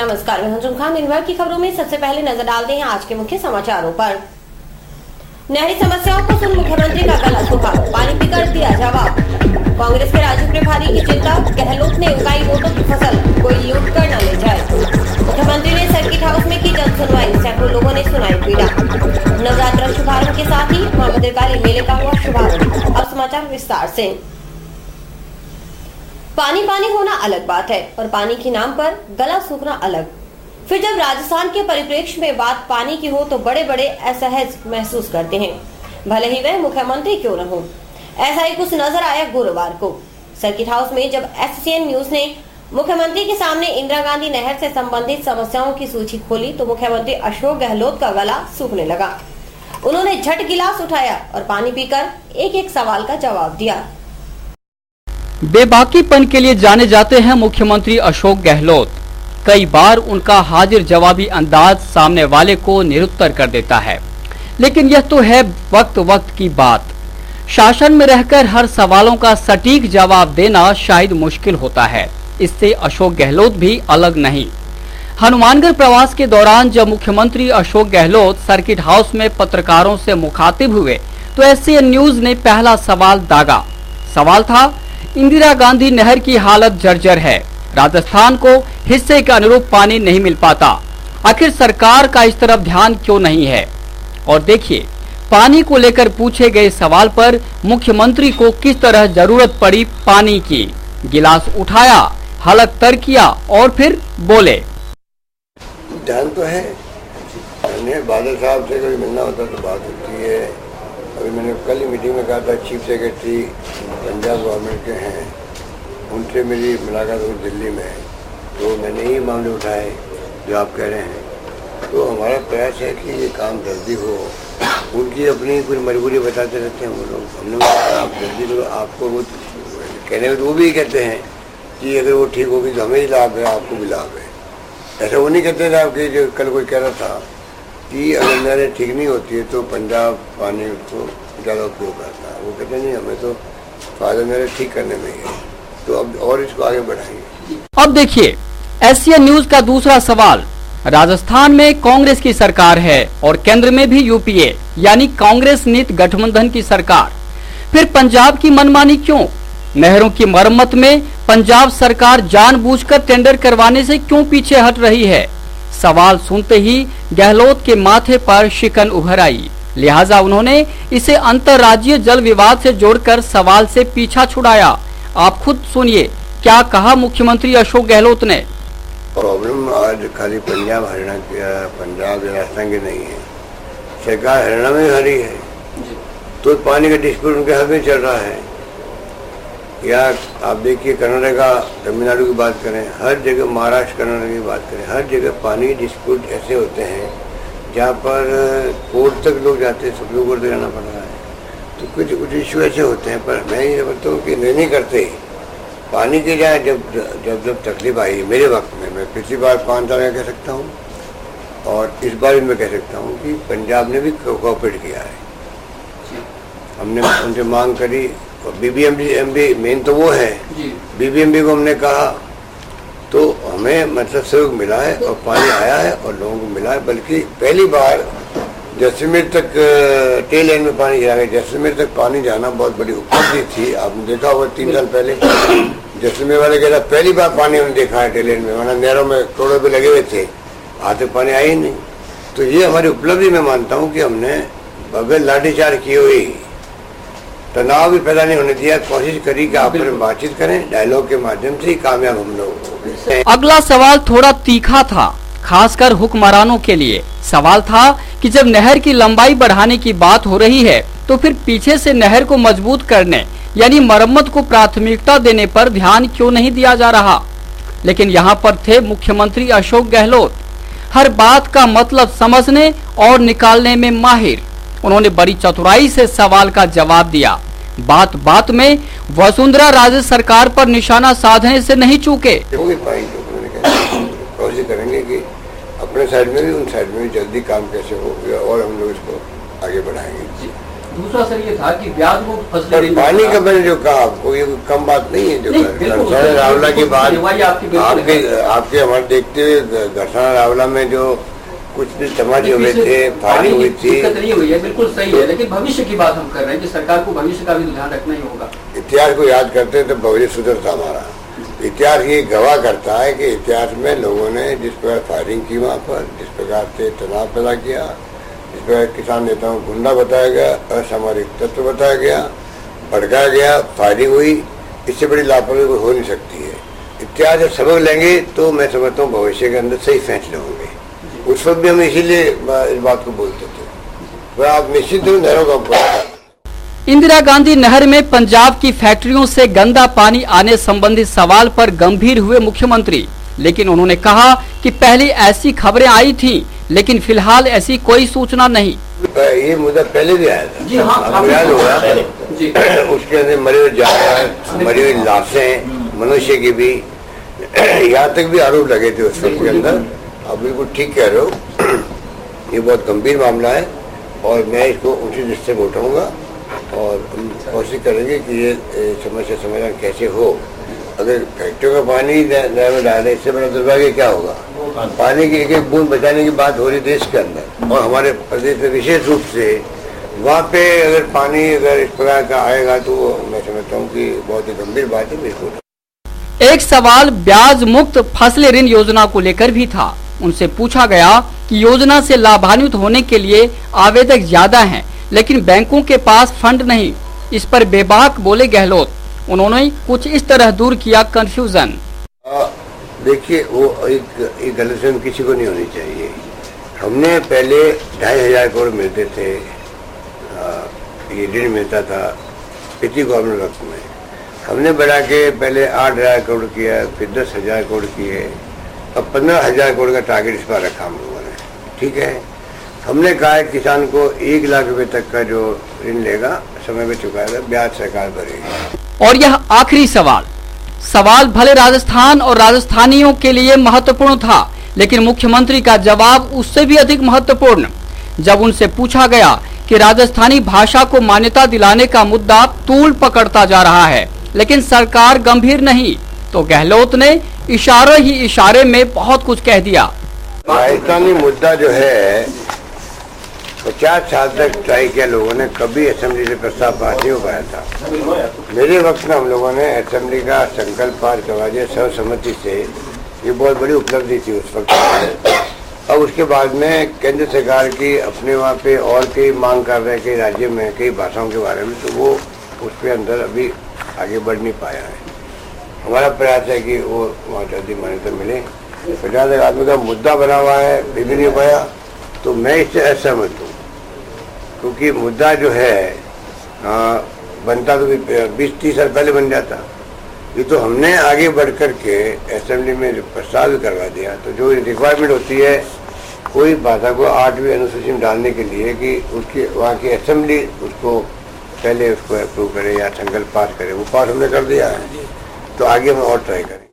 नमस्कार, मैं हूं खान। दिन भर की खबरों में सबसे पहले नजर डालते हैं आज के मुख्य समाचारों पर। नहरी समस्याओं को सुन मुख्यमंत्री का गला सूखा, पानी पीकर दिया जवाब। कांग्रेस के राजू प्रभारी की चिंता, गहलोत ने उगाई वोटों की फसल, कोई लूट कर न ले जाए। मुख्यमंत्री ने सर्किट हाउस में की जन सुनवाई, सैकड़ों लोगों ने सुनाई पीड़ा। नवरात्र शुभारंभ के साथ ही मां भद्रकाली मेले का हुआ शुभारंभ। अब समाचार विस्तार से। पानी पानी होना अलग बात है और पानी के नाम पर गला सूखना अलग। फिर जब राजस्थान के परिप्रेक्ष्य में बात पानी की हो तो बड़े बड़े असहज महसूस करते हैं, भले ही वह मुख्यमंत्री क्यों न हो। ऐसा ही कुछ नजर आया गुरुवार को सर्किट हाउस में, जब एससीएन न्यूज ने मुख्यमंत्री के सामने इंदिरा गांधी नहर से संबंधित समस्याओं की सूची खोली तो मुख्यमंत्री अशोक गहलोत का गला सूखने लगा। उन्होंने झट गिलास उठाया और पानी पीकर एक एक सवाल का जवाब दिया। बेबाकीपन के लिए जाने जाते हैं मुख्यमंत्री अशोक गहलोत। कई बार उनका हाजिर जवाबी अंदाज सामने वाले को निरुत्तर कर देता है, लेकिन यह तो है वक्त वक्त की बात। शासन में रहकर हर सवालों का सटीक जवाब देना शायद मुश्किल होता है, इससे अशोक गहलोत भी अलग नहीं। हनुमानगढ़ प्रवास के दौरान जब मुख्यमंत्री अशोक गहलोत सर्किट हाउस में पत्रकारों से मुखातिब हुए तो एससीएन न्यूज ने पहला सवाल दागा। सवाल था, इंदिरा गांधी नहर की हालत जर्जर है, राजस्थान को हिस्से के अनुरूप पानी नहीं मिल पाता, आखिर सरकार का इस तरफ ध्यान क्यों नहीं है। और देखिए, पानी को लेकर पूछे गए सवाल पर मुख्यमंत्री को किस तरह जरूरत पड़ी पानी की। गिलास उठाया, हलक तर किया और फिर बोले। ध्यान तो है, मैंने बादल साहब से कभी मिलना होता तो बात होती है। अभी मैंने कल ही मीटिंग में कहा था, चीफ सेक्रेटरी पंजाब गवर्नमेंट के हैं, उनसे मेरी मुलाकात हुई दिल्ली में, तो मैंने ये मामले उठाए जो आप कह रहे हैं। तो हमारा प्रयास है कि ये काम जल्दी हो। उनकी अपनी पूरी मजबूरी बताते रहते हैं वो लोग। हमने आप जल्दी करो, आपको वो कहने में तो वो भी कहते हैं कि अगर वो ठीक होगी तो हमें ही लाभ है, आपको भी लाभ है। ऐसा वो नहीं कहते थे आपके, जो कल कोई कह रहा था कि अगर नहरें ठीक नहीं होती है तो पंजाब पानी को ज़्यादा उपयोग करता है। वो कहते नहीं, हमें तो फायदा नहरें ठीक करने में ही है, तो अब और इसको आगे बढ़ाएंगे। अब देखिए, एससीएन न्यूज का दूसरा सवाल। राजस्थान में कांग्रेस की सरकार है और केंद्र में भी यूपीए यानी कांग्रेस नीत गठबंधन की सरकार, फिर पंजाब की मनमानी क्यों? नहरों की मरम्मत में पंजाब सरकार जानबूझकर टेंडर करवाने से क्यों पीछे हट रही है? सवाल सुनते ही गहलोत के माथे पर शिकन उभर आई, लिहाजा उन्होंने इसे अंतर्राज्यीय जल विवाद से जोड़कर सवाल से पीछा छुड़ाया। आप खुद सुनिए क्या कहा मुख्यमंत्री अशोक गहलोत ने। प्रॉब्लम आज खाली पंजाब हरियाणा पंजाब राजस्थान की नहीं है, सरकार हरियाणा में हरी है, तो पानी का डिस्प्यूट उनके हाथ में चल रहा है। या आप देखिए, कर्नाटका तमिलनाडु की बात करें, हर जगह महाराष्ट्र कर्नाटक की बात करें, हर जगह पानी डिस्प्यूट ऐसे होते हैं जहाँ पर कोर्ट तक लोग जाते हैं, सुप्रीम कोर्ट तक जाना पड़ रहा है। तो कुछ इशू ऐसे होते हैं, पर मैं ये बताता हूँ कि नहीं करते पानी के जाए। जब तकलीफ आई मेरे वक्त में, मैं पिछली बार 5 साल में कह सकता हूँ और इस बार भी मैं कह सकता हूँ कि पंजाब ने भी कोऑपरेट किया है। हमने उनसे मांग करी और बीबीएमबी मेन तो वो है, बीबीएमबी को हमने कहा तो हमें मतलब सहयोग मिला है और पानी आया है और लोगों को मिला है। बल्कि पहली बार जैसलमेर तक टेल एंड में पानी जा गया। जैसलमेर तक पानी जाना बहुत बड़ी उपलब्धि थी। आपने देखा होगा 3 साल पहले जैसलमेर वाले कहता पहली बार पानी हमने देखा है टेल एंड में, वरना नहरों में करोड़ों रुपये लगे हुए थे, आज तक पानी आया ही नहीं। तो ये हमारी उपलब्धि मैं मानता हूँ कि हमने बगैर लाठीचार्ज की हुई, तनाव भी पैदा नहीं होने दिया, कोशिश करी कि आप बातचीत करें, डायलॉग के माध्यम से ही कामयाब हम लोग। अगला सवाल थोड़ा तीखा था, खासकर हुक्मरानों के लिए। सवाल था कि जब नहर की लंबाई बढ़ाने की बात हो रही है तो फिर पीछे से नहर को मजबूत करने यानी मरम्मत को प्राथमिकता देने पर ध्यान क्यों नहीं दिया जा रहा। लेकिन यहाँ पर थे मुख्यमंत्री अशोक गहलोत, हर बात का मतलब समझने और निकालने में माहिर। उन्होंने बड़ी चतुराई से सवाल का जवाब दिया। बात बात में वसुंधरा राजे सरकार पर निशाना साधने से नहीं चूके। कोशिश करेंगे कि अपने साइड में भी उन साइड में भी जल्दी काम कैसे हो गया और हम लोग इसको आगे बढ़ाएंगे। दूसरा सर ये था कि ब्याज मुक्त फसलें, पानी का मैंने जो कहा आपको, ये कम बात नहीं है। जो घरसाना रावला की बात आपके हमारे देखते हुए, घरसाना रावला में जो कुछ भी तमाचे हुए थे, फायरिंग हुई थी, नहीं हुई है, बिल्कुल सही है, लेकिन भविष्य की बात हम कर रहे हैं कि सरकार को भविष्य का भी ध्यान रखना ही होगा। इतिहास को याद करते हैं तो भविष्य सुधरता हमारा। इतिहास ये गवाह करता है कि इतिहास में लोगों ने जिस प्रकार फायरिंग की वहाँ पर, जिस प्रकार से तनाव पैदा किया, जिस प्रकार किसान नेताओं को गुंडा बताया गया, असामरिक तत्व बताया गया, भड़काया गया, फायरिंग हुई, इससे बड़ी लापरवाही कोई हो नहीं सकती है। इतिहास जब सबक लेंगे तो मैं समझता हूँ भविष्य के अंदर सही फैसले होंगे। उस वक्त भी हम इसीलिए इस बात को बोलते थे, तो आप निश्चित रूप नहरों का उपयोग। इंदिरा गांधी नहर में पंजाब की फैक्ट्रियों से गंदा पानी आने संबंधी सवाल पर गंभीर हुए मुख्यमंत्री, लेकिन उन्होंने कहा कि पहले ऐसी खबरें आई थीं, लेकिन फिलहाल ऐसी कोई सूचना नहीं। ये मुद्दा पहले भी आया था। जी हाँ, याद होगा। उसके अंदर मरे हुए जानवर, मरी हुई लाशें, मनुष्य की भी, यहाँ तक भी आरोप लगे थे उस वक्त के अंदर। आप बिल्कुल ठीक कह रहे हो, ये बहुत गंभीर मामला है और मैं इसको उसी दृष्टि से उठाऊंगा और हम कोशिश करेंगे कि ये समस्या समाधान कैसे हो। अगर फैक्ट्रियों का पानी नहर में डाले, इससे बड़ा दुर्भाग्य क्या होगा। पानी की एक एक बूंद बचाने की बात हो रही देश के अंदर और हमारे प्रदेश में विशेष रूप से, वहाँ पे अगर पानी अगर इस प्रकार का आएगा तो मैं समझता हूँ कि बहुत ही गंभीर बात है। बिल्कुल। एक सवाल ब्याज मुक्त फसल ऋण योजना को लेकर भी था। उनसे पूछा गया कि योजना से लाभान्वित होने के लिए आवेदक ज्यादा हैं, लेकिन बैंकों के पास फंड नहीं। इस पर बेबाक बोले गहलोत। उन्होंने कुछ इस तरह दूर किया कंफ्यूजन। देखिए, वो एक गलतफहमी किसी को नहीं होनी चाहिए। हमने पहले 2,500 करोड़ मिलते थे, ये ऋण मिलता था पिछली गवर्नमेंट वक्त में। हमने बढ़ा के पहले 8,000 करोड़ किया, फिर 10,000 करोड़ किए, अब 15,000 करोड़ का टारगेट इस बार रखा हम लोगों ने। ठीक है, हमने कहा है किसान को 1 लाख रुपए तक का जो ऋण लेगा समय में चुकाएगा, ब्याज सरकार भरेगी। और यह आखिरी सवाल भले राजस्थान और राजस्थानियों के लिए महत्वपूर्ण था, लेकिन मुख्यमंत्री का जवाब उससे भी अधिक महत्वपूर्ण। जब उनसे पूछा गया कि राजस्थानी भाषा को मान्यता दिलाने का मुद्दा तूल पकड़ता जा रहा है, लेकिन सरकार गंभीर नहीं, तो गहलोत ने इशारे ही इशारे में बहुत कुछ कह दिया। राजस्थानी मुद्दा जो है 50 साल तक ट्राई किया लोगों ने, कभी असेंबली से प्रस्ताव पास नहीं हो पाया था। मेरे वक्त में हम लोगों ने असेंबली का संकल्प पास करवा दिया सर्वसम्मति से। ये बहुत बड़ी उपलब्धि थी उस वक्त। अब उसके बाद में केंद्र सरकार की अपने वहाँ पे और कई मांग कर रहे हैं कई राज्यों में कई भाषाओं के बारे में, तो वो उसके अंदर अभी आगे बढ़ नहीं पाया है। हमारा प्रयास है कि वो वहाँ जल्दी मान्यता मिले। 50 आदमी का मुद्दा बना हुआ है, भी नहीं पाया, तो मैं इससे असहमत हूँ, क्योंकि मुद्दा जो है बनता तो 20-30 साल पहले बन जाता। ये तो हमने आगे बढ़ कर के असेंबली में जो प्रस्ताव करवा दिया। तो जो रिक्वायरमेंट होती है कोई भाषा को 8वीं अनुसूची में डालने के लिए कि उसकी वहाँ की असेंबली उसको पहले उसको अप्रूव करे या संकल्प पास करे, वो पास हमने कर दिया है, तो आगे हम और ट्राई करें।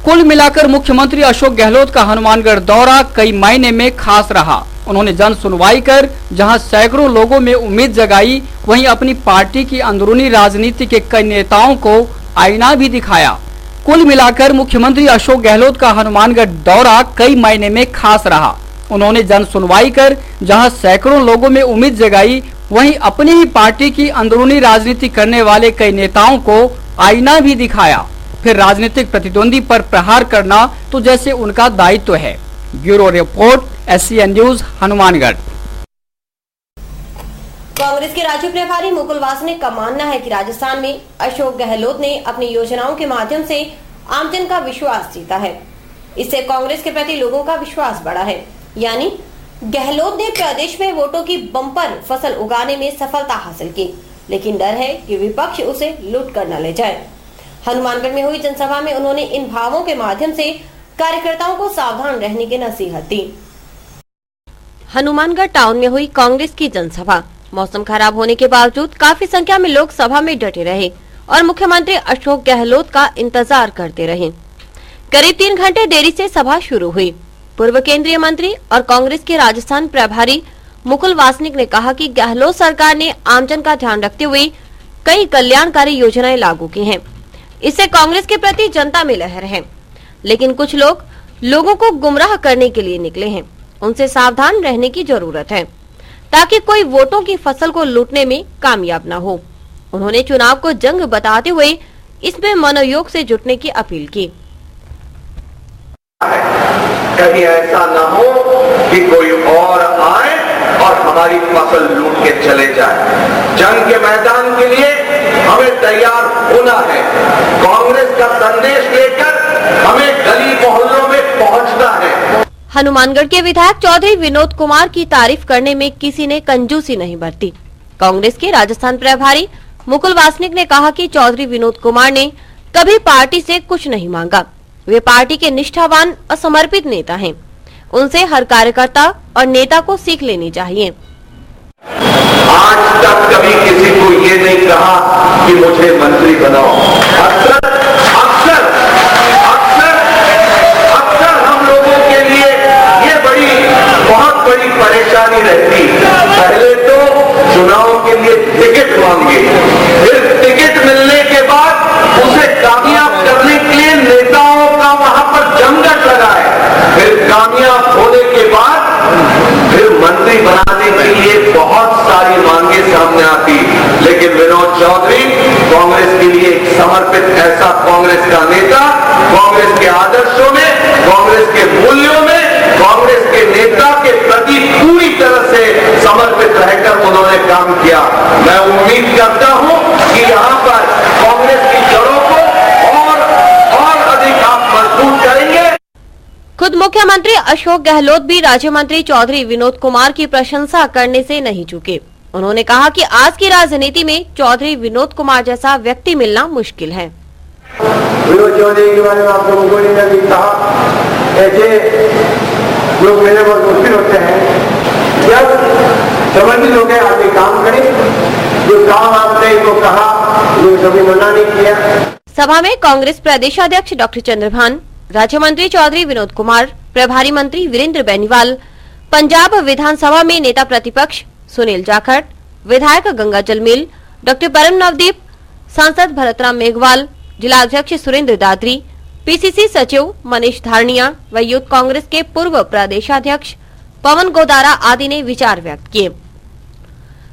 कुल मिलाकर मुख्यमंत्री अशोक गहलोत का हनुमानगढ़ दौरा कई मायने में खास रहा। उन्होंने जन सुनवाई कर जहां सैकड़ों लोगों में उम्मीद जगाई, वहीं अपनी पार्टी की अंदरूनी राजनीति के कई नेताओं को आईना भी दिखाया। कुल मिलाकर मुख्यमंत्री अशोक गहलोत का हनुमानगढ़ दौरा कई मायने में खास रहा। उन्होंने जन सुनवाई कर जहां सैकड़ों लोगों में उम्मीद जगाई, वहीं अपनी ही पार्टी की अंदरूनी राजनीति करने वाले कई नेताओं को आईना भी दिखाया। फिर राजनीतिक प्रतिद्वंदी पर प्रहार करना तो जैसे उनका दायित्व है। Bureau report, SCN news, Hanumangarh. Congress के राज्य प्रभारी मुकुल वासनिक का मानना है कि राजस्थान में अशोक गहलोत ने अपनी योजनाओं के माध्यम से आमजन का विश्वास जीता है। इससे कांग्रेस के प्रति लोगों का विश्वास बढ़ा है। यानी गहलोत ने प्रदेश में वोटों की बम्पर फसल उगाने में सफलता हासिल की, लेकिन डर है कि विपक्ष उसे लूट कर न ले जाए। हनुमानगढ़ में हुई जनसभा में उन्होंने इन भावों के माध्यम से कार्यकर्ताओं को सावधान रहने की नसीहत दी। हनुमानगढ़ टाउन में हुई कांग्रेस की जनसभा। मौसम खराब होने के बावजूद काफी संख्या में लोग सभा में डटे रहे और मुख्यमंत्री अशोक गहलोत का इंतजार करते रहे। करीब 3 घंटे देरी से सभा शुरू हुई। पूर्व केंद्रीय मंत्री और कांग्रेस के राजस्थान प्रभारी मुकुल वासनिक ने कहा कि गहलोत सरकार ने आमजन का ध्यान रखते हुए कई कल्याणकारी योजनाएं लागू की हैं। इससे कांग्रेस के प्रति जनता में लहर है, लेकिन कुछ लोग लोगों को गुमराह करने के लिए निकले हैं। उनसे सावधान रहने की जरूरत है ताकि कोई वोटों की फसल को लूटने में कामयाब न हो। उन्होंने चुनाव को जंग बताते हुए इसमें मनोयोग से जुटने की अपील की। कहीं ऐसा न हो कि कोई और आए और हमारी फसल लूट के चले जाए। जंग के मैदान के लिए हमें तैयार होना है। कांग्रेस का संदेश लेकर हमें गली मोहल्लों में पहुंचना है। हनुमानगढ़ के विधायक चौधरी विनोद कुमार की तारीफ करने में किसी ने कंजूसी नहीं बरती। कांग्रेस के राजस्थान प्रभारी मुकुल वासनिक ने कहा कि चौधरी विनोद कुमार ने कभी पार्टी से कुछ नहीं मांगा। वे पार्टी के निष्ठावान और समर्पित नेता हैं। उनसे हर कार्यकर्ता और नेता को सीख लेनी चाहिए। आज तक कभी किसी को ये नहीं कहा कि मुझे मंत्री बनाओ। अक्सर हम लोगों के लिए ये बहुत बड़ी परेशानी रहती। पहले तो चुनाव के लिए टिकट मांगे, फिर टिकट मिलने के बाद उसे कामयाब करने के लिए नेताओं का वहां पर जमघट लगाए, फिर कामयाब होने के बाद फिर मंत्री बनाने के लिए बहुत सारी मांगे सामने आती। लेकिन विनोद चौधरी कांग्रेस के लिए एक समर्पित ऐसा कांग्रेस का नेता, कांग्रेस के आदर्शों में, कांग्रेस के मूल्यों में, कांग्रेस के नेता के प्रति पूरी तरह से समर्पित रहकर उन्होंने काम किया। मैं उम्मीद करता हूं कि यहां पर कांग्रेस की जड़ों को और अधिक आप मजबूत करेंगे। खुद मुख्यमंत्री अशोक गहलोत भी राज्य मंत्री चौधरी विनोद कुमार की प्रशंसा करने से नहीं चूके। उन्होंने कहा कि आज की राजनीति में चौधरी विनोद कुमार जैसा व्यक्ति मिलना मुश्किल है। विनोद चौधरी के बारे में आप लोगों को नहीं कहा, ऐसे लोग मिलने बहुत मुश्किल होते हैं। जब समझ लोग आगे काम करें, जो काम आपने इनको कहा जो कभी मना नहीं किया। सभा में कांग्रेस प्रदेशाध्यक्ष डॉक्टर चंद्रभान, राज्य मंत्री चौधरी विनोद कुमार, प्रभारी मंत्री वीरेंद्र बेनीवाल, पंजाब विधानसभा में नेता प्रतिपक्ष सुनील जाखड़, विधायक गंगा जलमील, डॉक्टर परम नवदीप, सांसद भरतराम मेघवाल, जिला अध्यक्ष सुरेंद्र दादरी, पीसीसी सचिव मनीष धारणिया व यूथ कांग्रेस के पूर्व प्रदेशाध्यक्ष पवन गोदारा आदि ने विचार व्यक्त किए।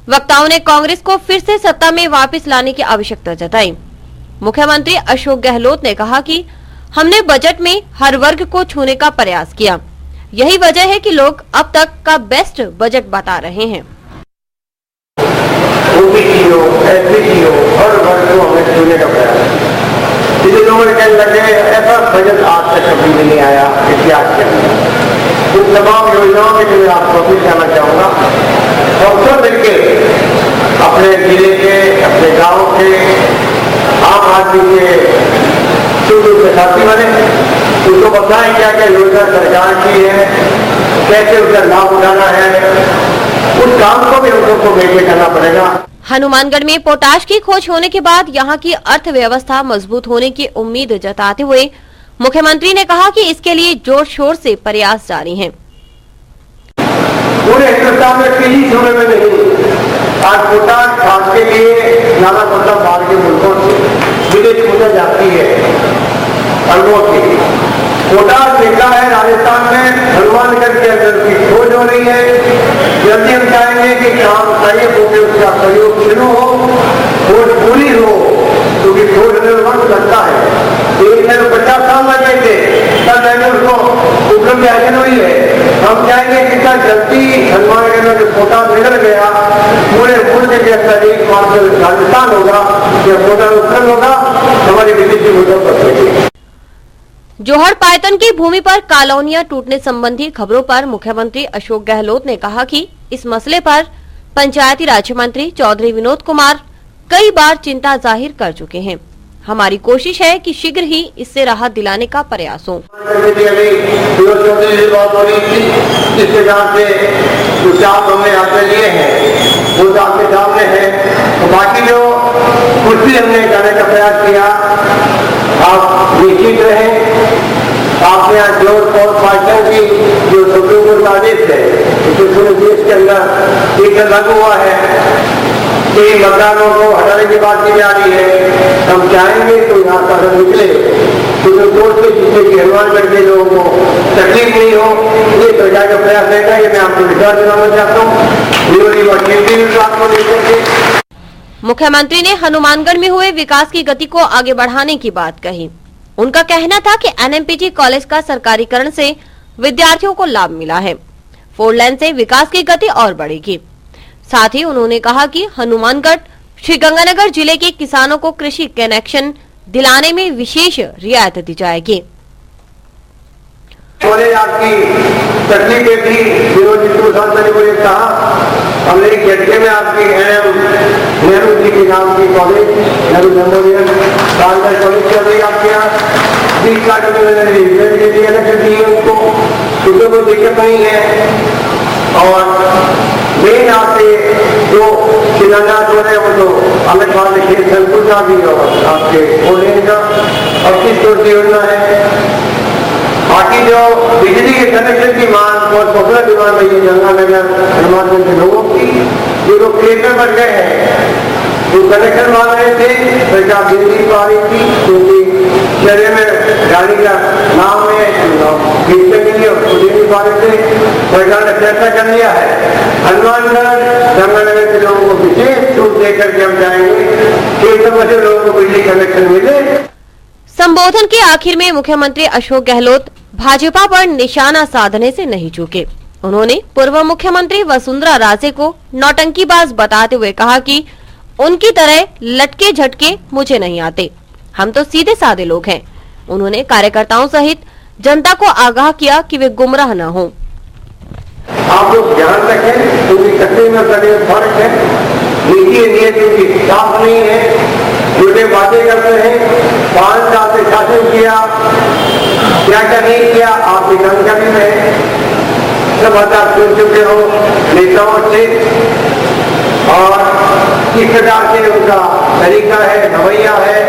वक्ताओं ने कांग्रेस को फिर से सत्ता में वापस लाने की आवश्यकता जताई। मुख्यमंत्री अशोक गहलोत ने कहा कि हमने बजट में हर वर्ग को छूने का प्रयास किया। यही वजह है कि लोग अब तक का बेस्ट बजट बता रहे हैं। हर वर्ग को हमें छूने का प्रयास, लोगों के लगे ऐसा बजट आज तक कभी नहीं आया इतिहास के अंदर। उन तमाम योजनाओं के लिए आपको भी कहना चाहूंगा और सब मिलकर अपने जिले के, अपने गांव के आम आदमी के सुख साथी बने, उनको बताएं क्या क्या योजना सरकार की है, कैसे उसका लाभ उठाना है। उस काम को भी उनको मिलकर करना पड़ेगा। हनुमानगढ़ में पोटाश की खोज होने के बाद यहां की अर्थव्यवस्था मजबूत होने की उम्मीद जताते हुए मुख्यमंत्री ने कहा कि इसके लिए जोर शोर से प्रयास जारी हैं। पूरे हिंदुस्तान में किसी सूबे में नहीं आज पोटाश खाद के लिए नाना मतलब बाहर के मुल्कों से विदेश खोजा जाती है। अनुभव की पोटाश निकला है राजस्थान में, हनुमानगढ़ के अंदर की खोज हो रही है। जल्दी हम चाहेंगे कि काम सही होकर उसका प्रयोग शुरू हो, खोज पूरी हो, क्योंकि खोज में वक्त लगता है। 50 साल लग गए थे, तब मैंने उसको उपलब्ध हासिल हुई है। हम चाहेंगे कि इतना जल्दी हनुमानगढ़ में जो पोटाश निकल गया, पूरे मुल्क के अंदर एकमात्र राजस्थान होगा, यह पोटाश उपलब्ध होगा, हमारी विदेशी मुद्दों पर। जोहड़ पायतन की भूमि पर कॉलोनियां टूटने संबंधी खबरों पर मुख्यमंत्री अशोक गहलोत ने कहा कि इस मसले पर पंचायती राज्य मंत्री चौधरी विनोद कुमार कई बार चिंता जाहिर कर चुके हैं। हमारी कोशिश है कि शीघ्र ही इससे राहत दिलाने का प्रयास हो। बाकी जो कुछ भी हमने करने का प्रयास किया, आप निश्चित रहें। आपने यहाँ जोर और पार्टियों की जो सुप्रीम कोर्ट का आदेश है, उसके पूरे देश के अंदर संविधान लागू हुआ है, कई मतदानों को हटाने की बात की जा रही है। हम चाहेंगे तो यहाँ पर निकले सुप्रीम कोर्ट से, जिससे कि हनुमानगढ़ के लोगों को तकलीफ नहीं हो, ये सरकार का प्रयास रहेगा। ये मैं आपको विश्वास दिलाना चाहता हूँ। केंद्रीय विभाग को लेकर के मुख्यमंत्री ने हनुमानगढ़ में हुए विकास की गति को आगे बढ़ाने की बात कही। उनका कहना था कि एनएमपीजी कॉलेज का सरकारीकरण से विद्यार्थियों को लाभ मिला है। 4 लेन से विकास की गति और बढ़ेगी। साथ ही उन्होंने कहा कि हनुमानगढ़ श्रीगंगानगर जिले के किसानों को कृषि कनेक्शन दिलाने में विशेष रियायत दी जाएगी। कॉलेज आपकी तकलीफें थी, मैंने मुझे कहा हमने एक झटके में आपकी नेहरू जी के नाम की कॉलेज, नेहरू मेमोरियल कॉलेज चल रही आपके यहाँ 20 लाख दिए उनको, उसमें कोई दिक्कत नहीं है। और मेन आपसे जो शिलान्यास हो रहे हैं वो तो अलग वाले खेल संकुल का भी और आपके कॉलेज का और किस तरह की योजना है। बाकी जो बिजली के कनेक्शन की मांग और पॉपुलर डिमांड है ये गंगानगर हनुमानगढ़ के लोगों की, जो लोग क्लेटर बन गए हैं, जो कनेक्शन मांग रहे थे सरकार बिजली पा रही थी, क्योंकि शहर में गाड़ी का नाम है खींचने के लिए उसको दे नहीं पा रहे थे। सरकार ने फैसला कर लिया है हनुमानगढ़ गंगानगर के लोगों को विशेष छूट देकर के हम जाएंगे कि से लोगों को बिजली कनेक्शन मिले। संबोधन के आखिर में मुख्यमंत्री अशोक गहलोत भाजपा पर निशाना साधने से नहीं चूके। उन्होंने पूर्व मुख्यमंत्री वसुंधरा राजे को नौटंकीबाज बताते हुए कहा कि उनकी तरह लटके झटके मुझे नहीं आते, हम तो सीधे साधे लोग हैं। उन्होंने कार्यकर्ताओं सहित जनता को आगाह किया कि वे गुमराह न हों। आप लोग ध्यान रखें, क्योंकि कटे में कटे फर्क है, नीति नीति की साफ नहीं है, झूठे बातें करते हैं। 5 साल से शासन किया, क्या क्या नहीं किया आपकी जानकारी में सब बात सुन चुके हो नेताओं से, और किस प्रकार से उनका तरीका है, रवैया है,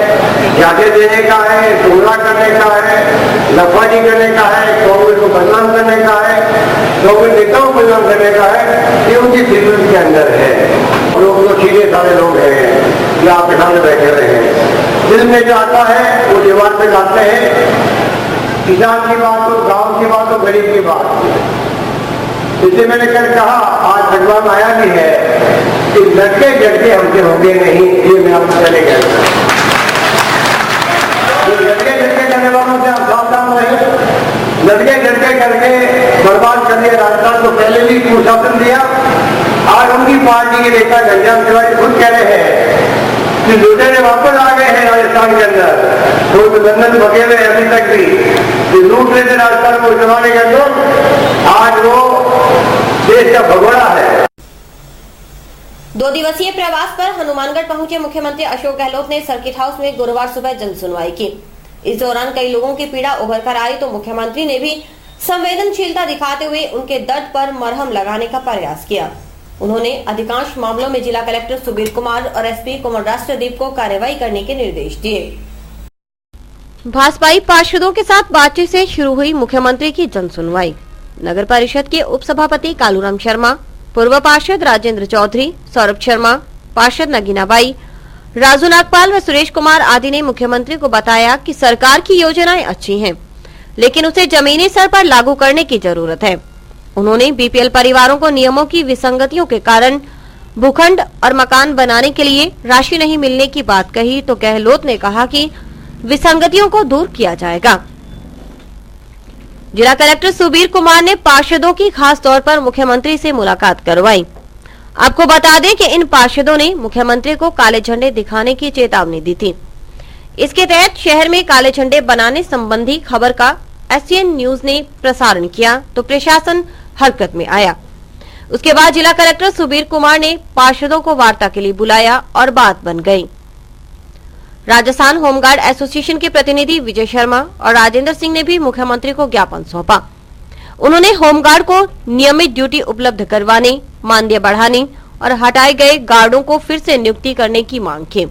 यादें देने का है, गुमराह करने का है, लफाजी करने का है, कांग्रेस को बदनाम करने का है, कांग्रेस नेताओं को बदनाम करने का है, ये उनकी फिल्म के अंदर है। लोग तो सीधे सारे लोग हैं जो आपके सामने बैठे रहे हैं, दिल में जो आता है वो दीवार पे लाते हैं। किसान की बात हो, गांव की बात हो, गरीब की बात, इसलिए मैंने कल कहा आज भगवान आया भी है कि लटके झटके हमसे होंगे नहीं, ये मैं आपको चले गया। लटके झटके करने वालों से आप सावधान रहे। लटके झटके करके बर्बाद कर दिया राजस्थान को, पहले भी कुशासन दिया। आज उनकी पार्टी के नेता घनश्याम तिवारी खुद कह रहे हैं कि लुटेरे वापस आ गए हैं राजस्थान के अंदर, वो तो लंदन भगे हुए अभी तक भी लूट रहे थे राजस्थान को जमाने के अंदर, आज वो देश का भगोड़ा है। 2 दिवसीय प्रवास पर हनुमानगढ़ पहुंचे मुख्यमंत्री अशोक गहलोत ने सर्किट हाउस में गुरुवार सुबह जन सुनवाई की। इस दौरान कई लोगों की पीड़ा उभर कर आई तो मुख्यमंत्री ने भी संवेदनशीलता दिखाते हुए उनके दर्द पर मरहम लगाने का प्रयास किया। उन्होंने अधिकांश मामलों में जिला कलेक्टर सुबीर कुमार और एसपी कुमार राष्ट्रदीप को कार्रवाई करने के निर्देश दिए। भाजपाई पार्षदों के साथ बातचीत से शुरू हुई मुख्यमंत्री की जन सुनवाई। नगर परिषद के उप सभापति कालूराम शर्मा, पूर्व पार्षद राजेंद्र चौधरी, सौरभ शर्मा, पार्षद नगीना बाई, राजू नागपाल व सुरेश कुमार आदि ने मुख्यमंत्री को बताया कि सरकार की योजनाएं अच्छी हैं, लेकिन उसे जमीनी स्तर पर लागू करने की जरूरत है। उन्होंने बीपीएल परिवारों को नियमों की विसंगतियों के कारण भूखंड और मकान बनाने के लिए राशि नहीं मिलने की बात कही तो गहलोत ने कहा कि विसंगतियों को दूर किया जाएगा। जिला कलेक्टर सुबीर कुमार ने पार्षदों की खास तौर पर मुख्यमंत्री से मुलाकात करवाई। आपको बता दें कि इन पार्षदों ने मुख्यमंत्री को काले झंडे दिखाने की चेतावनी दी थी। इसके तहत शहर में काले झंडे बनाने संबंधी खबर का एससीएन न्यूज ने प्रसारण किया तो प्रशासन हरकत में आया। उसके बाद जिला कलेक्टर सुबीर कुमार ने पार्षदों को वार्ता के लिए बुलाया और बात बन गई। राजस्थान होमगार्ड एसोसिएशन के प्रतिनिधि विजय शर्मा और राजेंद्र सिंह ने भी मुख्यमंत्री को ज्ञापन सौंपा। उन्होंने होमगार्ड को नियमित ड्यूटी उपलब्ध करवाने, मानदेय बढ़ाने और हटाए गए गार्डों को फिर से नियुक्ति करने की मांग की।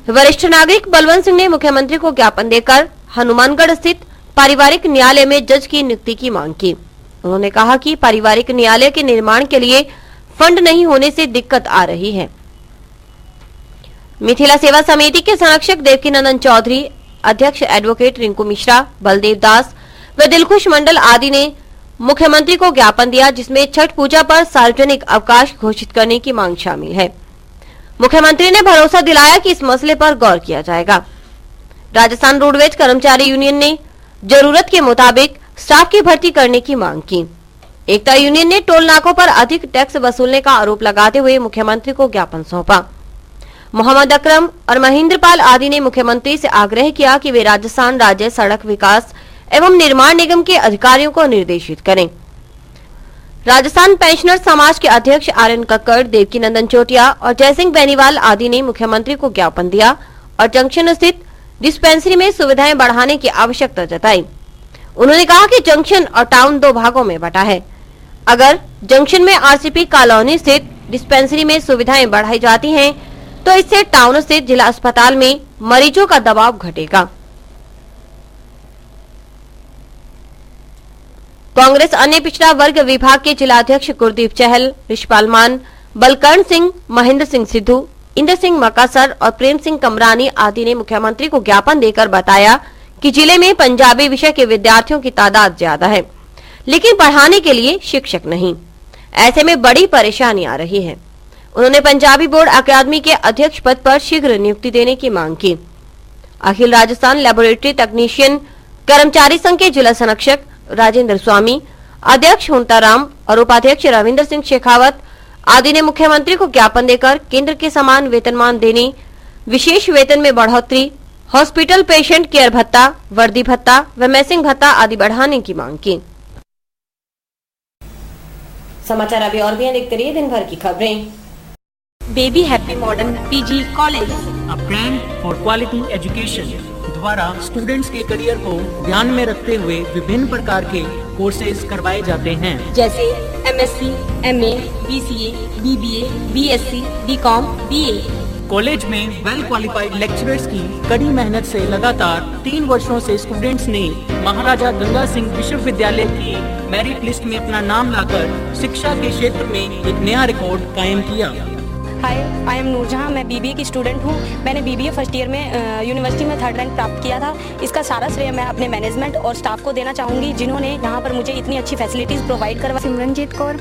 वरिष्ठ नागरिक बलवंत सिंह ने मुख्यमंत्री को ज्ञापन देकर हनुमानगढ़ स्थित पारिवारिक न्यायालय में जज की नियुक्ति की मांग की। उन्होंने कहा कि पारिवारिक न्यायालय के निर्माण के लिए फंड नहीं होने से दिक्कत आ रही है। मिथिला सेवा समिति के संरक्षक देवकीनंदन चौधरी, अध्यक्ष एडवोकेट रिंकू मिश्रा, बलदेव दास व दिलखुश मंडल आदि ने मुख्यमंत्री को ज्ञापन दिया, जिसमें छठ पूजा पर सार्वजनिक अवकाश घोषित करने की मांग शामिल है। मुख्यमंत्री ने भरोसा दिलाया कि इस मसले पर गौर किया जाएगा। राजस्थान रोडवेज कर्मचारी यूनियन ने जरूरत के मुताबिक स्टाफ की भर्ती करने की मांग की। एकता यूनियन ने टोल नाकों पर अधिक टैक्स वसूलने का आरोप लगाते हुए मुख्यमंत्री को ज्ञापन सौंपा। मोहम्मद अकरम और महेंद्रपाल आदि ने मुख्यमंत्री से आग्रह किया कि वे राजस्थान राज्य सड़क विकास एवं निर्माण निगम के अधिकारियों को निर्देशित करें। राजस्थान पेंशनर समाज के अध्यक्ष आर्यन कक्कड़, देवकीनंदन चोटिया और जयसिंह बेनीवाल आदि ने मुख्यमंत्री को ज्ञापन दिया और जंक्शन स्थित डिस्पेंसरी में सुविधाएं बढ़ाने की आवश्यकता जताई। उन्होंने कहा कि जंक्शन और टाउन दो भागों में बटा है। अगर जंक्शन में आरसीपी कॉलोनी स्थित डिस्पेंसरी में सुविधाएं बढ़ाई जाती हैं, तो इससे टाउन स्थित जिला अस्पताल में मरीजों का दबाव घटेगा। कांग्रेस अन्य पिछड़ा वर्ग विभाग के जिलाध्यक्ष गुरदीप चहल, ऋषपाल मान, बलकर्ण सिंह, महेंद्र सिंह सिद्धू, इंद्र सिंह मकासर और प्रेम सिंह कमरानी आदि ने मुख्यमंत्री को ज्ञापन देकर बताया कि जिले में पंजाबी विषय के विद्यार्थियों की तादाद ज्यादा है, लेकिन पढ़ाने के लिए शिक्षक नहीं। ऐसे में बड़ी परेशानी आ रही है। उन्होंने पंजाबी बोर्ड अकादमी के अध्यक्ष पद पर शीघ्र नियुक्ति देने की मांग की। अखिल राजस्थान लेबोरेटरी तकनीशियन कर्मचारी संघ के जिला संरक्षक राजेंद्र स्वामी, अध्यक्ष हुंताराम और उपाध्यक्ष रविंद्र सिंह शेखावत आदि ने मुख्यमंत्री को ज्ञापन देकर केंद्र के समान वेतनमान देने, विशेष वेतन में बढ़ोतरी, हॉस्पिटल पेशेंट केयर भत्ता, वर्दी भत्ता व मैसिंग भत्ता आदि बढ़ाने की मांग की। समाचार अभी और भी देखते रहिए दिन भर की खबरें। Baby happy modern PG college, a brand for quality education द्वारा स्टूडेंट्स के करियर को ध्यान में रखते हुए विभिन्न प्रकार के कोर्सेज करवाए जाते हैं, जैसे MSc, MA, BCA, BBA, BSc, BCom, BA. College में वेल क्वालिफाइड लेक्चरर्स की कड़ी मेहनत से लगातार 3 वर्षों से स्टूडेंट्स ने महाराजा गंगा सिंह विश्वविद्यालय की मेरिट लिस्ट में अपना नाम लाकर शिक्षा के क्षेत्र में एक नया रिकॉर्ड कायम किया। हाय, आई एम नूरजहां, मैं बीबीए की स्टूडेंट हूं। मैंने बीबीए फर्स्ट ईयर में यूनिवर्सिटी में 3rd रैंक प्राप्त किया था। इसका सारा श्रेय मैं अपने मैनेजमेंट और स्टाफ को देना चाहूँगी, जिन्होंने यहाँ पर मुझे इतनी अच्छी फैसिलिटीज़ प्रोवाइड करवाई। Simranjeet Kaur,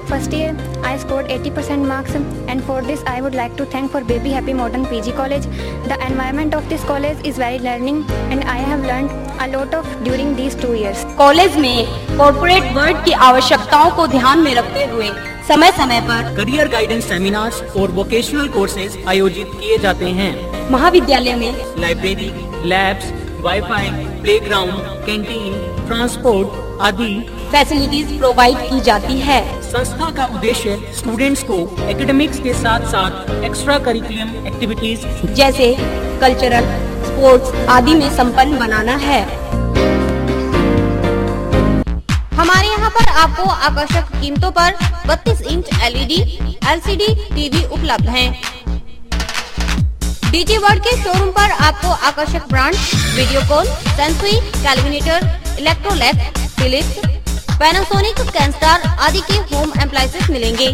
first year I scored 80% marks, and for this I would like to thank for Baby Happy Modern PG College. The environment of this college is very learning and I have learned a lot of during these 2 years. College में corporate world की आवश्यकताओं को ध्यान में रखते हुए समय समय पर करियर गाइडेंस सेमिनार्स और वोकेशनल कोर्सेज आयोजित किए जाते हैं। महाविद्यालय में library, labs, wifi, playground, canteen, transport आदि फैसिलिटीज प्रोवाइड की जाती है। संस्था का उद्देश्य स्टूडेंट्स को एकेडमिक्स के साथ साथ एक्स्ट्रा करिकुलम एक्टिविटीज जैसे कल्चरल, स्पोर्ट्स आदि में संपन्न बनाना है। हमारे यहाँ पर आपको आकर्षक कीमतों पर 32 इंच एलईडी, एलसीडी टीवी उपलब्ध हैं। डीजी वर्ल्ड के शोरूम पर आपको आकर्षक brand Videocon, Sansui, calculator, Electrolux, Philips, Panasonic, Kenstar आदि के होम एप्लायंसेस मिलेंगे।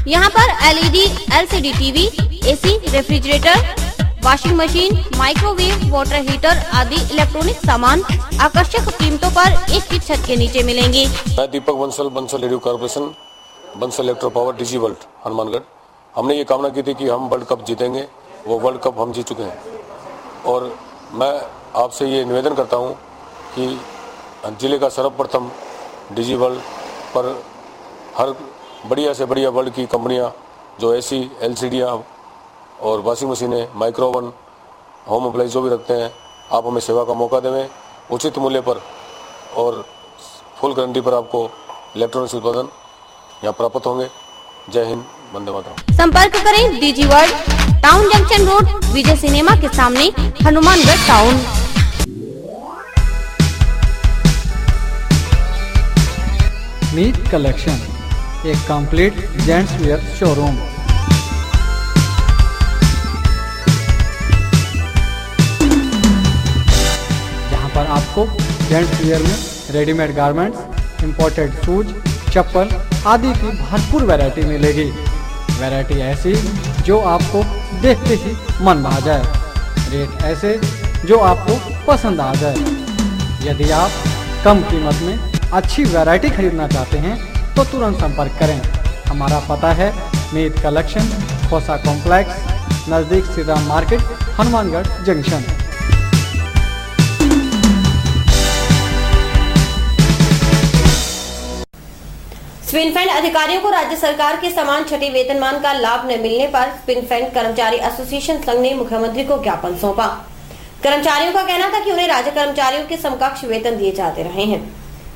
यहाँ पर LED, LCD TV, AC, refrigerator, washing machine, microwave, water heater आदि इलेक्ट्रॉनिक सामान आकर्षक कीमतों पर एक ही छत के नीचे मिलेंगे। मैं Deepak Bansal radio corporation, Bansal electro power, DG world, Hanumangarh. हमने ये कामना की थी कि हम वर्ल्ड कप जीतेंगे, वो वर्ल्ड कप हम जीत चुके हैं। और मैं आपसे ये निवेदन करता हूँ कि जिले का सर्वप्रथम डीजी वर्ल्ड पर हर बढ़िया से बढ़िया वर्ल्ड की कंपनियाँ जो एसी, एलसीडियाँ और वॉशिंग मशीनें, माइक्रो ओवन, होम अप्लाइंस जो भी रखते हैं, आप हमें सेवा का मौका देवें उचित मूल्य पर और फुल गारंटी पर आपको इलेक्ट्रॉनिक्स उत्पादन यहाँ प्राप्त होंगे। जय हिंद, वंदे मातरम। संपर्क करें DG world, town junction road, Vijay cinema के सामने, हनुमानगढ़ टाउन। मीत कलेक्शन, एक कंप्लीट जेंट्स वेयर शोरूम। जहां पर आपको जेंट्स वेयर में रेडीमेड गारमेंट्स, इंपोर्टेड शूज, चप्पल, आदि की भरपूर वैरायटी मिलेगी। वैरायटी ऐसी जो आपको देखते ही मन भा जाए, रेट ऐसे जो आपको पसंद आ जाए। यदि आप कम कीमत में अच्छी वैरायटी खरीदना चाहते हैं तो तुरंत संपर्क करें। हमारा पता है मीत कलेक्शन, खोसा कॉम्प्लेक्स, नज़दीक श्री राम मार्केट, हनुमानगढ़ जंक्शन। स्पिनफेड अधिकारियों को राज्य सरकार के समान छठे वेतनमान का लाभ न मिलने पर स्पिनफेड कर्मचारी एसोसिएशन संघ ने मुख्यमंत्री को ज्ञापन सौंपा। कर्मचारियों का कहना था कि उन्हें राज्य कर्मचारियों के समकक्ष वेतन दिए जाते रहे हैं।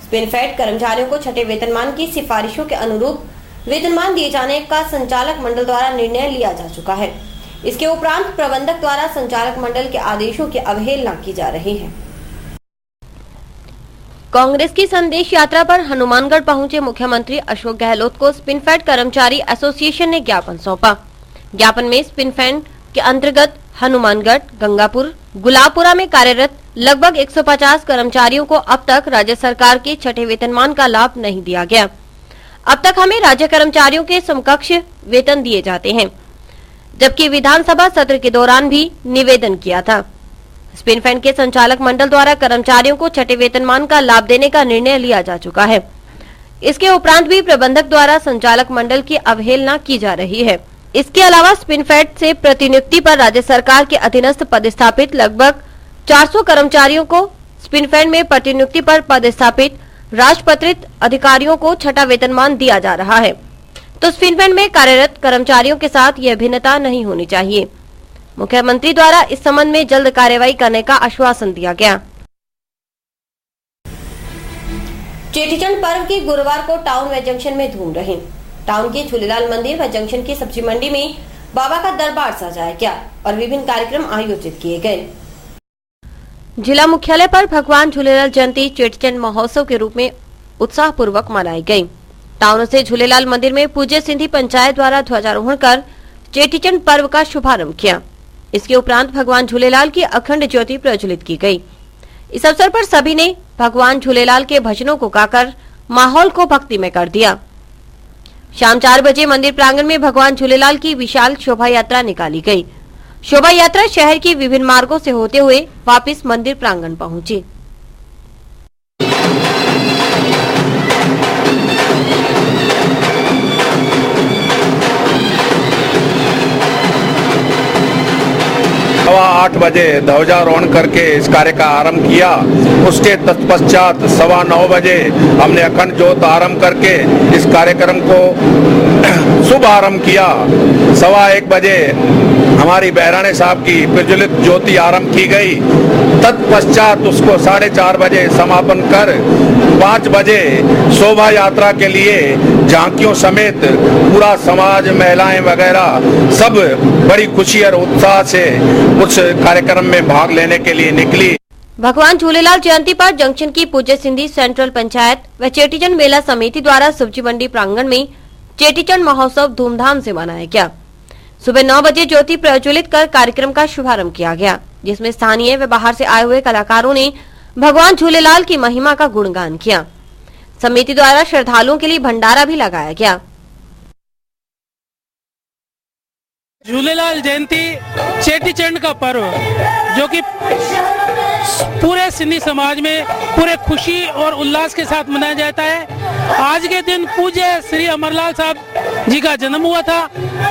स्पिनफेड कर्मचारियों को छठे वेतनमान की सिफारिशों के अनुरूप वेतनमान दिए जाने का संचालक मंडल द्वारा निर्णय लिया जा चुका है। इसके उपरांत प्रबंधक द्वारा संचालक मंडल के आदेशों की अवहेलना की जा रही है। कांग्रेस की संदेश यात्रा पर हनुमानगढ़ पहुंचे मुख्यमंत्री अशोक गहलोत को स्पिनफेड कर्मचारी एसोसिएशन ने ज्ञापन सौंपा। ज्ञापन में स्पिनफेड के अंतर्गत हनुमानगढ़, गंगापुर, गुलाबपुरा में कार्यरत लगभग 150 कर्मचारियों को अब तक राज्य सरकार के छठे वेतनमान का लाभ नहीं दिया गया। अब तक हमें राज्य कर्मचारियों के समकक्ष वेतन दिए जाते हैं, जबकि विधानसभा सत्र के दौरान भी निवेदन किया था। स्पिनफेड के संचालक मंडल द्वारा कर्मचारियों को छठे वेतनमान का लाभ देने का निर्णय लिया जा चुका है। इसके उपरांत भी प्रबंधक द्वारा संचालक मंडल की अवहेलना की जा रही है। इसके अलावा स्पिनफेड से प्रतिनियुक्ति पर राज्य सरकार के अधीनस्थ पदस्थापित लगभग 400 कर्मचारियों को स्पिनफेड में प्रतिनियुक्ति पर पदस्थापित राजपत्रित अधिकारियों को छठा वेतनमान दिया जा रहा है, तो स्पिनफेड में कार्यरत कर्मचारियों के साथ यह भिन्नता नहीं होनी चाहिए। मुख्यमंत्री द्वारा इस संबंध में जल्द कार्रवाई करने का आश्वासन दिया गया। चेटीचंड पर्व की गुरुवार को टाउन व जंक्शन में धूम रही। टाउन के झूलेलाल मंदिर व जंक्शन की सब्जी मंडी में बाबा का दरबार सजाया गया और विभिन्न कार्यक्रम आयोजित किए गए। जिला मुख्यालय पर भगवान झूलेलाल जयंती चेटीचंड महोत्सव के रूप में उत्साह पूर्वक मनाई गई। टाउन से झूलेलाल मंदिर में पूज्य सिंधी पंचायत द्वारा ध्वजारोहण कर चेटीचंड पर्व का शुभारंभ किया। इसके उपरांत भगवान झूलेलाल की अखंड ज्योति प्रज्वलित की गई। इस अवसर पर सभी ने भगवान झूलेलाल के भजनों को गाकर माहौल को भक्ति में कर दिया। शाम 4 बजे मंदिर प्रांगण में भगवान झूलेलाल की विशाल शोभा यात्रा निकाली गई। शोभा यात्रा शहर की विभिन्न मार्गों से होते हुए वापस मंदिर प्रांगण पहुंची। सवा 8 बजे ध्वजारोहण करके इस कार्य का आरंभ किया। उसके तत्पश्चात सवा 9 बजे हमने अखंड ज्योत आरंभ करके इस कार्यक्रम को शुभ आरंभ किया। सवा 1 बजे हमारी बहराने साहब की प्रज्वलित ज्योति आरंभ की गई। तत्पश्चात उसको 4:30 बजे समापन कर 5 बजे शोभा यात्रा के लिए झांकियों समेत पूरा समाज, महिलाएं वगैरह सब बड़ी खुशी और उत्साह से उस कार्यक्रम में भाग लेने के लिए निकली। भगवान झूलेलाल जयंती पर जंक्शन की पूज्य सिंधी सेंट्रल पंचायत व चेटीचंड मेला समिति द्वारा सब्जी मंडी प्रांगण में चेटीचंड महोत्सव धूमधाम से मनाया गया। सुबह 9 बजे ज्योति प्रज्वलित कर कार्यक्रम का शुभारंभ किया गया, जिसमें स्थानीय व बाहर से आए हुए कलाकारों ने भगवान झूलेलाल की महिमा का गुणगान किया। समिति द्वारा श्रद्धालुओं के लिए भंडारा भी लगाया गया। झूलेलाल जयंती चेटीचंड का पर्व जो कि पूरे सिंधी समाज में पूरे खुशी और उल्लास के साथ मनाया जाता है। आज के दिन पूज्य श्री अमरलाल साहब जी का जन्म हुआ था।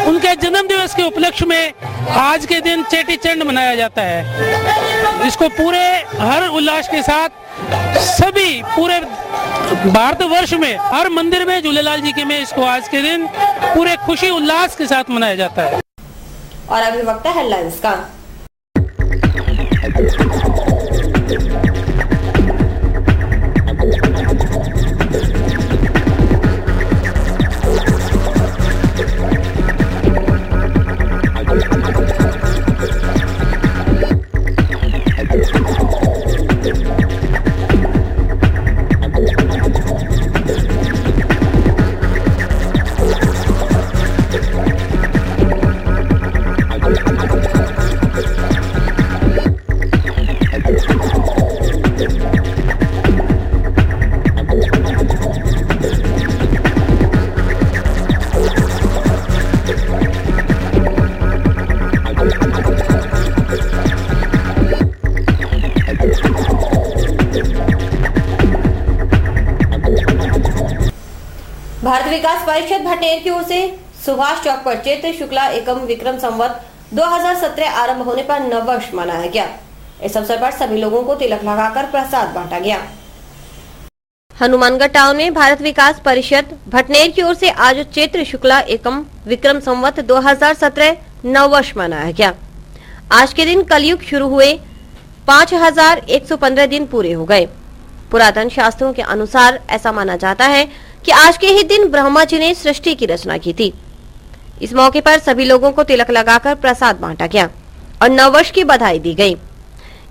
उनके जन्म दिवस के उपलक्ष्य में आज के दिन चेटीचंड मनाया जाता है। इसको पूरे हर उल्लास के साथ सभी पूरे भारतवर्ष में हर मंदिर में झूलेलाल जी के में इसको आज के दिन पूरे खुशी उल्लास के साथ मनाया जाता है। और अभी वक्त है हेडलाइंस का। भारत विकास परिषद भटनेर की ओर से सुभाष चौक पर चैत्र शुक्ला एकम विक्रम संवत 2017 आरंभ होने पर नववर्ष मनाया गया। इस अवसर पर सभी लोगों को तिलक लगाकर प्रसाद बांटा गया। हनुमानगढ़ टाउन में भारत विकास परिषद भटनेर की ओर से आज चैत्र शुक्ला एकम विक्रम संवत 2017 नववर्ष मनाया गया। आज के दिन कलयुग शुरू हुए 5115 दिन पूरे हो गए। पुरातन शास्त्रों के अनुसार ऐसा माना जाता है कि आज के ही दिन ब्रह्मा जी ने सृष्टि की रचना की थी। इस मौके पर सभी लोगों को तिलक लगाकर प्रसाद बांटा गया और नववर्ष की बधाई दी गई।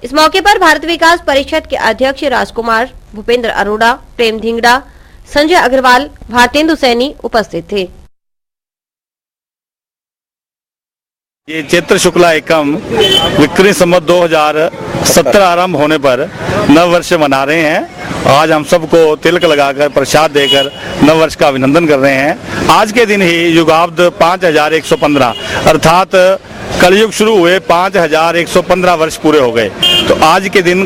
इस मौके पर भारत विकास परिषद के अध्यक्ष राजकुमार, भूपेंद्र अरोड़ा, प्रेम धिंगड़ा, संजय अग्रवाल, भारतेंदु सैनी उपस्थित थे। ये चैत्र शुक्ला एकम विक्रम संवत 2017 आरंभ होने पर नव वर्ष मना रहे हैं। आज हम सबको तिलक लगाकर प्रसाद देकर नव वर्ष का अभिनंदन कर रहे हैं। आज के दिन ही युगाब्द 5115 अर्थात कलयुग शुरू हुए 5115 वर्ष पूरे हो गए। तो आज के दिन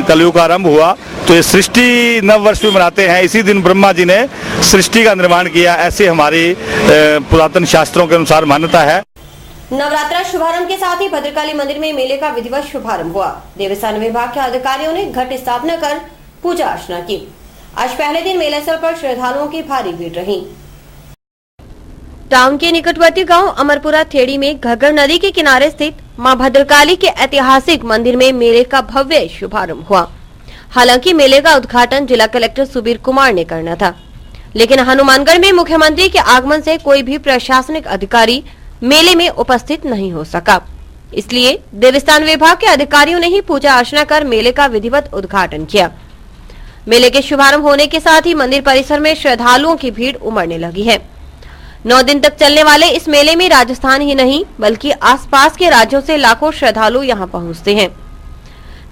कलयुग का आरंभ हुआ। तो ये सृष्टि नव वर्ष भी मनाते हैं। इसी दिन ब्रह्मा जी ने सृष्टि का निर्माण किया, ऐसे हमारी पुरातन शास्त्रों के अनुसार मान्यता है। नवरात्रा शुभारंभ के साथ ही भद्रकाली मंदिर में मेले का विधिवत शुभारंभ हुआ। देवस्थान विभाग के अधिकारियों ने घट स्थापना कर पूजा अर्चना की। आज पहले दिन मेला स्थल पर श्रद्धालुओं की भारी भीड़ रही। टाउन के निकटवर्ती गांव अमरपुरा थेड़ी में घग्गर नदी के किनारे स्थित मां भद्रकाली के ऐतिहासिक मंदिर में मेले का भव्य शुभारंभ हुआ। हालांकि मेले का उद्घाटन जिला कलेक्टर सुबीर कुमार ने करना था, लेकिन हनुमानगढ़ में मुख्यमंत्री के आगमन से कोई भी प्रशासनिक अधिकारी मेले में उपस्थित नहीं हो सका। इसलिए देवस्थान विभाग के अधिकारियों ने ही पूजा अर्चना कर मेले का विधिवत उद्घाटन किया। मेले के शुभारंभ होने के साथ ही मंदिर परिसर में श्रद्धालुओं की भीड़ उमड़ने लगी है। 9 दिन तक चलने वाले इस मेले में राजस्थान ही नहीं बल्कि आसपास के राज्यों से लाखों श्रद्धालु यहां पहुंचते हैं।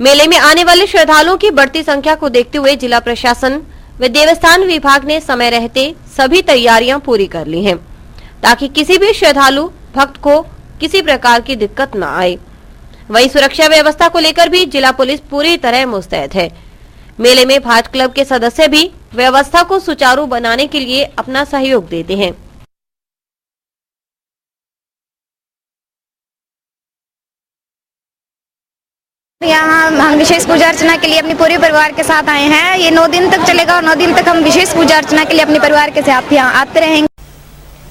मेले में आने वाले श्रद्धालुओं की बढ़ती संख्या को देखते हुए जिला प्रशासन व देवस्थान विभाग ने समय रहते सभी तैयारियां पूरी कर ली हैं, ताकि किसी भी श्रद्धालु भक्त को किसी प्रकार की दिक्कत न आए। वहीं सुरक्षा व्यवस्था को लेकर भी जिला पुलिस पूरी तरह मुस्तैद है। मेले में भाट क्लब के सदस्य भी व्यवस्था को सुचारू बनाने के लिए अपना सहयोग देते हैं। यहाँ हम विशेष पूजा अर्चना के लिए अपने पूरे परिवार के साथ आए हैं। ये 9 दिन तक चलेगा और 9 दिन तक हम विशेष पूजा अर्चना के लिए अपने परिवार के साथ यहाँ आते रहेंगे।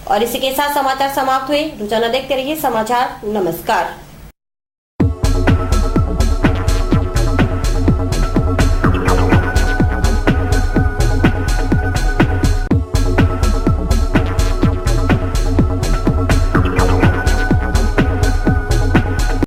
और इसी के साथ समाचार समाप्त हुए। रोजाना देखते रहिए समाचार। नमस्कार।